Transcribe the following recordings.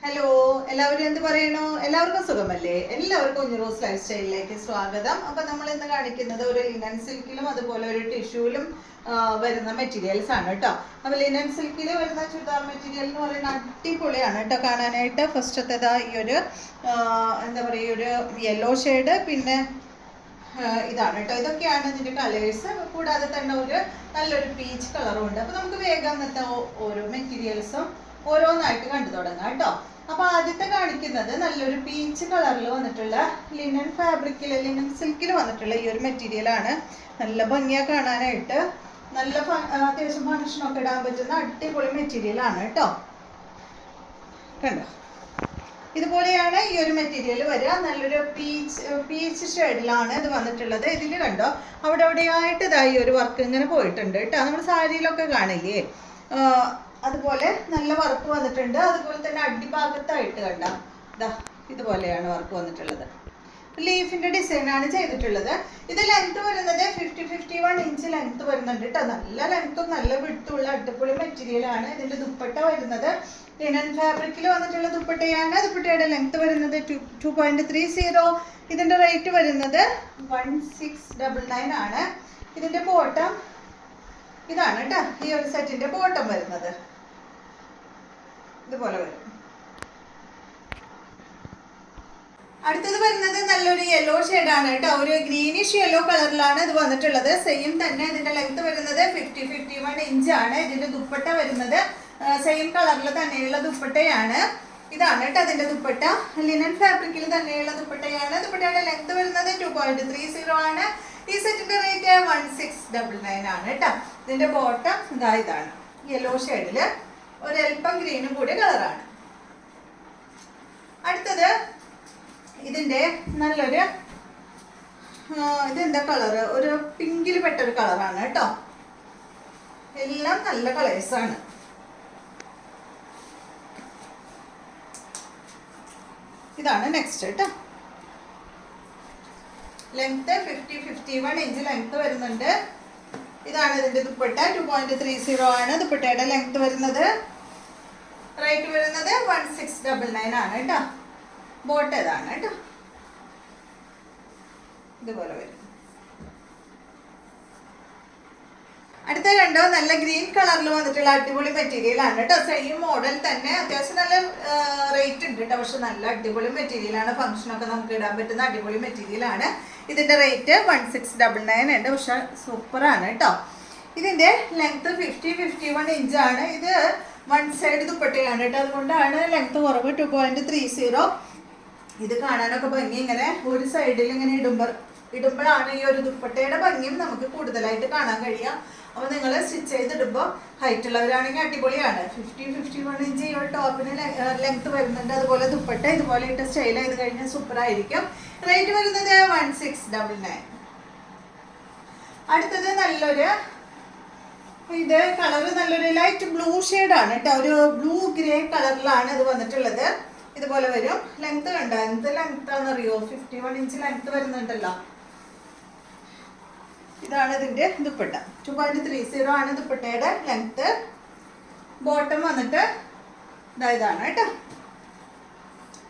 Hello, എല്ലാവരും എന്ത് പറയണു? എല്ലാവർക്കും സുഖമല്ലേ? എല്ലാവർക്കും കുഞ്ഞുറോസ് ലൈഫ് സ്റ്റൈലിലേക്ക് സ്വാഗതം. അപ്പൊ നമ്മൾ ഇന്ന് കാണിക്കുന്നത് ഒരു ലിനൻ സിൽക്കിലും അതുപോലെ ഒരു ടിഷ്യൂലും വരുന്ന മെറ്റീരിയൽസ് ആണ് കേട്ടോ. അപ്പൊ ലിനൻ സിൽക്കിൽ വരുന്ന ചുരിദാർ മെറ്റീരിയൽ എന്ന് പറയുന്ന അടിപൊളിയാണ് കേട്ടോ കാണാനായിട്ട്. ഫസ്റ്റത്തേതാ ഈ ഒരു എന്താ പറയുക, ഒരു യെല്ലോ ഷെയ്ഡ്, പിന്നെ ഇതാണ് കേട്ടോ. ഇതൊക്കെയാണ് ഇതിന്റെ കളേഴ്സ്. കൂടാതെ തന്നെ ഒരു നല്ലൊരു പീച്ച് കളറും ഉണ്ട്. അപ്പൊ നമുക്ക് വേഗം ഇന്നത്തെ ഓരോ മെറ്റീരിയൽസും ഓരോന്നായിട്ട് കണ്ടു തുടങ്ങാം കേട്ടോ. അപ്പൊ ആദ്യത്തെ കാണിക്കുന്നത് നല്ലൊരു പീച്ച് കളറിൽ വന്നിട്ടുള്ള ലിനൻ ഫാബ്രിക്കിൽ, ലിനൻ സിൽക്കിൽ വന്നിട്ടുള്ള ഈ ഒരു മെറ്റീരിയൽ ആണ്. നല്ല ഭംഗിയാ കാണാനായിട്ട്. നല്ല അത്യാവശ്യം ഫങ്ഷനൊക്കെ ഇടാൻ പറ്റുന്ന അടിപൊളി മെറ്റീരിയൽ ആണ് കേട്ടോ. കണ്ടോ, ഇതുപോലെയാണ് ഈ ഒരു മെറ്റീരിയൽ വരിക. നല്ലൊരു പീച്ച് ഷെയ്ഡിലാണ് ഇത് വന്നിട്ടുള്ളത്. ഇതിൽ കണ്ടോ, അവിടെ അവിടെയായിട്ട് ഇതായി ഒരു വർക്ക് ഇങ്ങനെ പോയിട്ടുണ്ട് കേട്ടോ. നമ്മൾ സാരിയിലൊക്കെ കാണില്ലേ, അതുപോലെ നല്ല വർക്ക് വന്നിട്ടുണ്ട്. അതുപോലെ തന്നെ അടിഭാഗത്തായിട്ട് കണ്ട ഇതാ ഇതുപോലെയാണ് വർക്ക് വന്നിട്ടുള്ളത്. ലീഫിന്റെ ഡിസൈൻ ആണ് ചെയ്തിട്ടുള്ളത്. ഇത് ലെങ്ത് വരുന്നത് 51 ഇഞ്ച് ലെങ്ത് വരുന്നുണ്ട് കേട്ടോ. നല്ല ലെങ്ത്തും നല്ല വിടുത്തുള്ള അടിപൊളി മെറ്റീരിയൽ ആണ്. ഇതിന്റെ ദുപ്പട്ട വരുന്നത് ലിനൻ ഫാബ്രിക്കിൽ വന്നിട്ടുള്ള ദുപ്പട്ടയാണ്. ദുപ്പട്ടയുടെ ലെങ്ത് വരുന്നത് 2.30. ഇതിന്റെ റേറ്റ് വരുന്നത് 1699 ആണ്. ഇതിന്റെ ബോട്ടം ഇതാണ് കേട്ടോ. ഈ ഒരു സെറ്റിന്റെ ബോട്ടം വരുന്നത് ഇതുപോലെ വരും. അടുത്തത് വരുന്നത് നല്ലൊരു യെല്ലോ ഷെയ്ഡാണ് കേട്ടോ. ഒരു ഗ്രീനിഷ് യെല്ലോ കളറിലാണ് ഇത് വന്നിട്ടുള്ളത്. സെയിം തന്നെ ഇതിന്റെ ലെങ്ത് വരുന്നത് 51 ഇഞ്ച് ആണ്. ഇതിന്റെ ദുപ്പട്ട വരുന്നത് സെയിം കളറിൽ തന്നെയുള്ള ദുപ്പട്ടയാണ്. ഇതാണ് കേട്ടോ അതിന്റെ ദുപ്പട്ട. ലിനൻ ഫാബ്രിക്കിൽ തന്നെയുള്ള ദുപ്പട്ടയാണ്. ദുപ്പട്ടയുടെ ലെങ്ത് വരുന്നത് 2.30 ആണ്. ഈ സെറ്റിന്റെ റേറ്റ് 1699 ആണ് കേട്ടോ. ഇതിന്റെ ബോട്ടം ഇതാണ് യെല്ലോ ഷെയ്ഡില് ഒരു അല്പം ഗ്രീനും കൂടി കളറാണ്. അടുത്തത് ഇതിന്റെ നല്ലൊരു ഇതെന്താ കളറ്, ഒരു പിങ്കിൽ പെട്ടൊരു കളറാണ് കേട്ടോ. എല്ലാം നല്ല കളേഴ്സാണ്. ഇതാണ് നെക്സ്റ്റ് കേട്ടോ. ലെങ്ത് 51 ഇഞ്ച് ലെങ്ത് വരുന്നുണ്ട്. ഇതാണ് ഇതിന്റെ ദുപ്പട്ട. 2.30 ആണ് ദുപ്പട്ടയുടെ ലെങ്ത് വരുന്നത്. റേറ്റ് വരുന്നത് 1699 ആണ് കേട്ടോ. ബോട്ട് ഇതാണ് കേട്ടോ. ഇതുപോലെ വരും. അടുത്ത കണ്ടോ, നല്ല ഗ്രീൻ കളറിൽ വന്നിട്ടുള്ള അടിപൊളി മെറ്റീരിയൽ ആണ് കേട്ടോ. സെയിം മോഡൽ തന്നെ. അത്യാവശ്യം നല്ല റേറ്റ് ഉണ്ട് കേട്ടോ. പക്ഷെ നല്ല അടിപൊളി മെറ്റീരിയൽ ആണ്. ഫംഗ്ഷനൊക്കെ നമുക്ക് ഇടാൻ പറ്റുന്ന അടിപൊളി മെറ്റീരിയൽ ആണ്. ഇതിന്റെ റേറ്റ് 1699 ഉണ്ട്. പക്ഷെ സൂപ്പറാണ് കേട്ടോ. ഇതിന്റെ ലെങ്ത് 51 ഇഞ്ച് ആണ്. ഇത് വൺ സൈഡ് ദുപ്പട്ടയാണ് കേട്ടോ. അതുകൊണ്ടാണ് ലെങ്ത് കുറവ്. 2.30. ഇത് കാണാനൊക്കെ ഭംഗി. ഇങ്ങനെ ഒരു സൈഡിൽ ഇങ്ങനെ ഇടുമ്പോഴാണ് ഈ ഒരു ദുപ്പട്ടയുടെ ഭംഗിയും നമുക്ക് കൂടുതലായിട്ട് കാണാൻ കഴിയുക. അപ്പോൾ നിങ്ങൾ സ്റ്റിച്ച് ചെയ്തിടുമ്പോൾ ഹൈറ്റ് ഉള്ളവരാണെങ്കിൽ അടിപൊളിയാണ്. 51 ഇഞ്ച് ഈ ഒരു ടോപ്പിന് ലെങ്ത് വരുന്നുണ്ട്. അതുപോലെ ദുപ്പട്ട ഇതുപോലെ ഇട്ട് സ്റ്റൈൽ ചെയ്ത് കഴിഞ്ഞാൽ സൂപ്പർ ആയിരിക്കും. റേറ്റ് വരുന്നത് 1699. അടുത്തത് നല്ലൊരു ഇത് കളറ് നല്ലൊരു ലൈറ്റ് ബ്ലൂ ഷെയ്ഡാണ് കേട്ടോ. ഒരു ബ്ലൂ ഗ്രേ കളറിലാണ് ഇത് വന്നിട്ടുള്ളത്. ഇതുപോലെ വരും. ലെങ്ത് കണ്ടോ, എന്ത് ലെങ്ത് ആണെന്നറിയോ? 51 ഇഞ്ച് ലെങ്ത് വരുന്നുണ്ടല്ലോ. ഇതാണ് ഇതിന്റെ ദുപ്പട്ട. 2.30 ആണ് ദുപ്പട്ടയുടെ ലെങ്ത്. ബോട്ടം വന്നിട്ട് ഇതാണ് കേട്ടോ.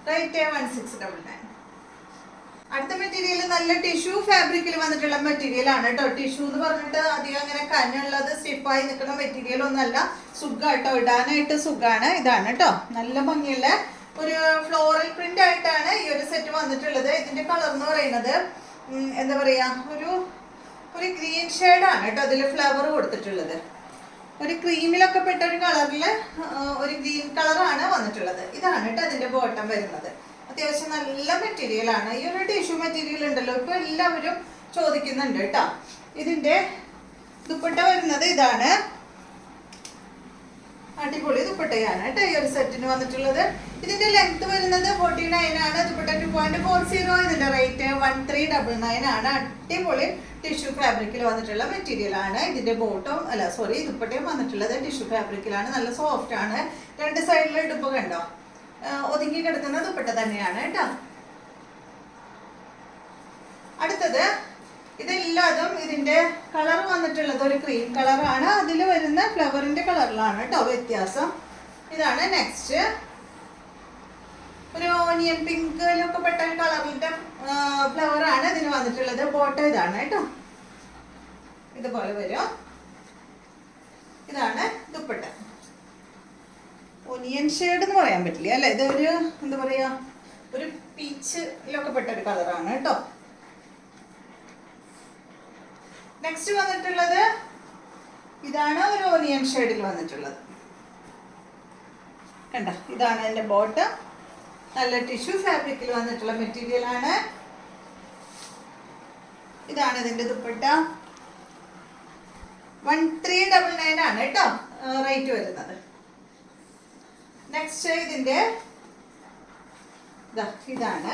റേറ്റ് 1699. അടുത്ത മെറ്റീരിയൽ നല്ല ടിഷ്യൂ ഫാബ്രിക്കിൽ വന്നിട്ടുള്ള മെറ്റീരിയൽ ആണ് കേട്ടോ. ടിഷ്യൂ എന്ന് പറഞ്ഞിട്ട് അധികം അങ്ങനെ കനുള്ളത് സ്റ്റിഫായി നിൽക്കുന്ന മെറ്റീരിയൽ ഒന്നല്ല. സുഖാട്ടോ, ഇടാനായിട്ട് സുഖാണ്. ഇതാണ് കേട്ടോ. നല്ല ഭംഗിയുള്ള ഒരു ഫ്ലോറൽ പ്രിന്റ് ആയിട്ടാണ് ഈ ഒരു സെറ്റ് വന്നിട്ടുള്ളത്. ഇതിന്റെ കളർ എന്ന് പറയുന്നത് എന്താ പറയാ, ഒരു ഗ്രീൻ ഷെയ്ഡാണ് കേട്ടോ. അതിൽ ഫ്ലവർ കൊടുത്തിട്ടുള്ളത് ഒരു ക്രീമിലൊക്കെ പെട്ട ഒരു കളറില് ഒരു ഗ്രീൻ കളറാണ് വന്നിട്ടുള്ളത്. ഇതാണ് കേട്ടോ അതിന്റെ ബോട്ടം വരുന്നത്. അത്യാവശ്യം നല്ല മെറ്റീരിയൽ ആണ്. ഈ ഒരു ടിഷ്യൂ മെറ്റീരിയൽ ഉണ്ടല്ലോ, ഇപ്പൊ എല്ലാവരും ചോദിക്കുന്നുണ്ട് കേട്ടോ. ഇതിന്റെ ദുപ്പട്ട വരുന്നത് ഇതാണ്. അടിപൊളി ദുപ്പട്ടയാണ് കേട്ടോ ഈ ഒരു സെറ്റിന് വന്നിട്ടുള്ളത്. ഇതിന്റെ ലെങ്ത് വരുന്നത് 49 ആണ്. ദുപ്പട്ട 2.40. ഇതിന്റെ റേറ്റ് 1399 ആണ്. അടിപൊളി ടിഷ്യൂ ഫാബ്രിക്കിൽ വന്നിട്ടുള്ള മെറ്റീരിയൽ ആണ്. ഇതിന്റെ ബോട്ടം ദുപ്പട്ടയും വന്നിട്ടുള്ളത് ടിഷ്യൂ ഫാബ്രിക്കിലാണ്. നല്ല സോഫ്റ്റ് ആണ്. രണ്ട് സൈഡിൽ ഇടുമ്പോൾ കണ്ടോ ഒതുങ്ങി കിടക്കുന്ന ദുപ്പട്ട തന്നെയാണ് കേട്ടോ. അടുത്തത് ഇതെല്ലാതും ഇതിന്റെ കളർ വന്നിട്ടുള്ളത് ഒരു ക്രീം കളറാണ്. അതിൽ വരുന്ന ഫ്ലവറിന്റെ കളറിലാണ് കേട്ടോ വ്യത്യാസം. ഇതാണ് നെക്സ്റ്റ്. ഓനിയൻ പിങ്കിലൊക്കെ പെട്ട കളറിന്റെ ഫ്ലവർ ആണ് ഇതിന് വന്നിട്ടുള്ളത്. ബോട്ടം ഇതാണ് കേട്ടോ, ഇതുപോലെ വരും. ഇതാണ് ദുപ്പട്ട. ഓനിയൻ ഷെയ്ഡ് എന്ന് പറയാൻ പറ്റില്ല അല്ലെ, ഇതൊരു എന്താ പറയാ, ഒരു പീച്ചിലൊക്കെ പെട്ട ഒരു കളറാണ് കേട്ടോ. നെക്സ്റ്റ് വന്നിട്ടുള്ളത് ഇതാണ്, ഒരു ഓനിയൻ ഷെയ്ഡിൽ വന്നിട്ടുള്ളത്. കണ്ട, ഇതാണ് എൻ്റെ ബോട്ടം. നല്ല ടിഷ്യൂ ഫാബ്രിക്കിൽ വന്നിട്ടുള്ള മെറ്റീരിയൽ ആണ്. ഇതാണ് ഇതിന്റെ ദുപ്പട്ട. 1399 ആണ് കേട്ടോ റേറ്റ് വരുന്നത്. നെക്സ്റ്റ് ഇതിന്റെ ഇതാണ്.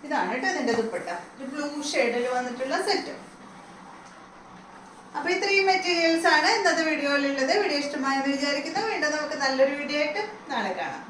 ഇതാണ് കേട്ടോ ഇതിന്റെ ദുപ്പട്ട. ഒരു ബ്ലൂ ഷെയ്ഡിൽ വന്നിട്ടുള്ള സെറ്റ്. അപ്പൊ ഇത്രയും മെറ്റീരിയൽസ് ആണ് ഇന്നത്തെ വീഡിയോയിലുള്ളത്. വീഡിയോ ഇഷ്ടമായെന്ന് വിചാരിക്കുന്നു. വീണ്ടും നമുക്ക് നല്ലൊരു വീഡിയോ ആയിട്ട് നാളെ കാണാം.